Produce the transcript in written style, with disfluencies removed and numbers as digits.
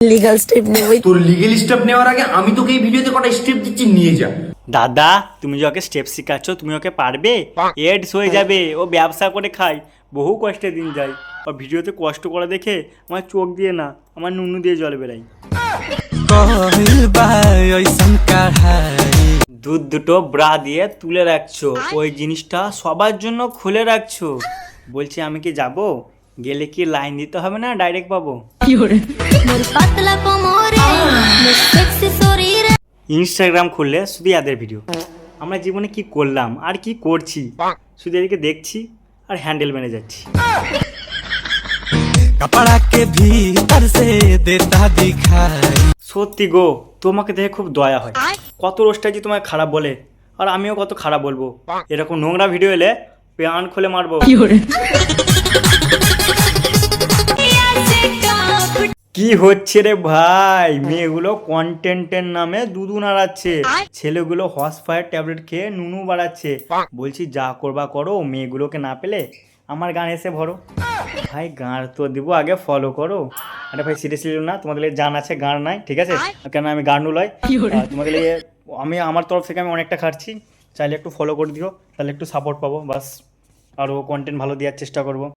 Legal step নেবই। তোর legal step নেওয়ার আগে আমি তোকে এই ভিডিওতে কটা স্টেপ দিচ্ছি, নিয়ে যা। দাদা তুমি যে ওকে স্টেপ শেখাচ্ছ, তুমি ওকে পারবে? এডস হয়ে যাবে, ও ব্যবসা করে খায়, বহু কষ্টে দিন যায়। আর ভিডিওতে কষ্ট করে দেখে আমার চোখ দিয়ে না, আমার নুনু দিয়ে জল বেরাই। দুধ দুটো ব্রা দিয়ে তুলে রাখছো, ওই জিনিসটা সবার জন্য খুলে রাখছো। বলছি আমি কি যাব? গেলে কি লাইন দিতে হবে না ডাইরেক্ট পাবো? ইনস্টাগ্রাম খুললে শুধু এদের ভিডিও। আমরা জীবনে কি করলাম আর কি করছি, শুধু এদিকে দেখছি আর হ্যান্ডেল মেনে যাচ্ছি। সত্যি গো, তোমাকে দেখে খুব দয়া হয়। কত রোস্টার যে তোমায় খারাপ বলে, আর আমিও কত খারাপ বলবো। এরকম নোংরা ভিডিও এলে প্যান খুলে মারবো। কি হচ্ছে রে ভাই? মেয়েগুলো কন্টেন্টের নামে দুধু নাড়াচ্ছে, ছেলেগুলো হর্স ফায়ার ট্যাবলেট খেয়ে নুনু বাড়াচ্ছে। বলছি যা করবা করো, মেয়েগুলোকে না পেলে আমার গান এসে ভরো। ভাই গান তো দিব, আগে ফলো করো। আরে ভাই সিরিয়াসলি না, তোমাদের গান আছে গান নাই, ঠিক আছে? কেন আমি গান লয়, তোমাদের আমি আমার তরফ থেকে আমি অনেকটা খাচ্ছি, চাইলে একটু ফলো করে দিও, তাহলে একটু সাপোর্ট পাবো। বাস আরও কন্টেন্ট ভালো দেওয়ার চেষ্টা করবো।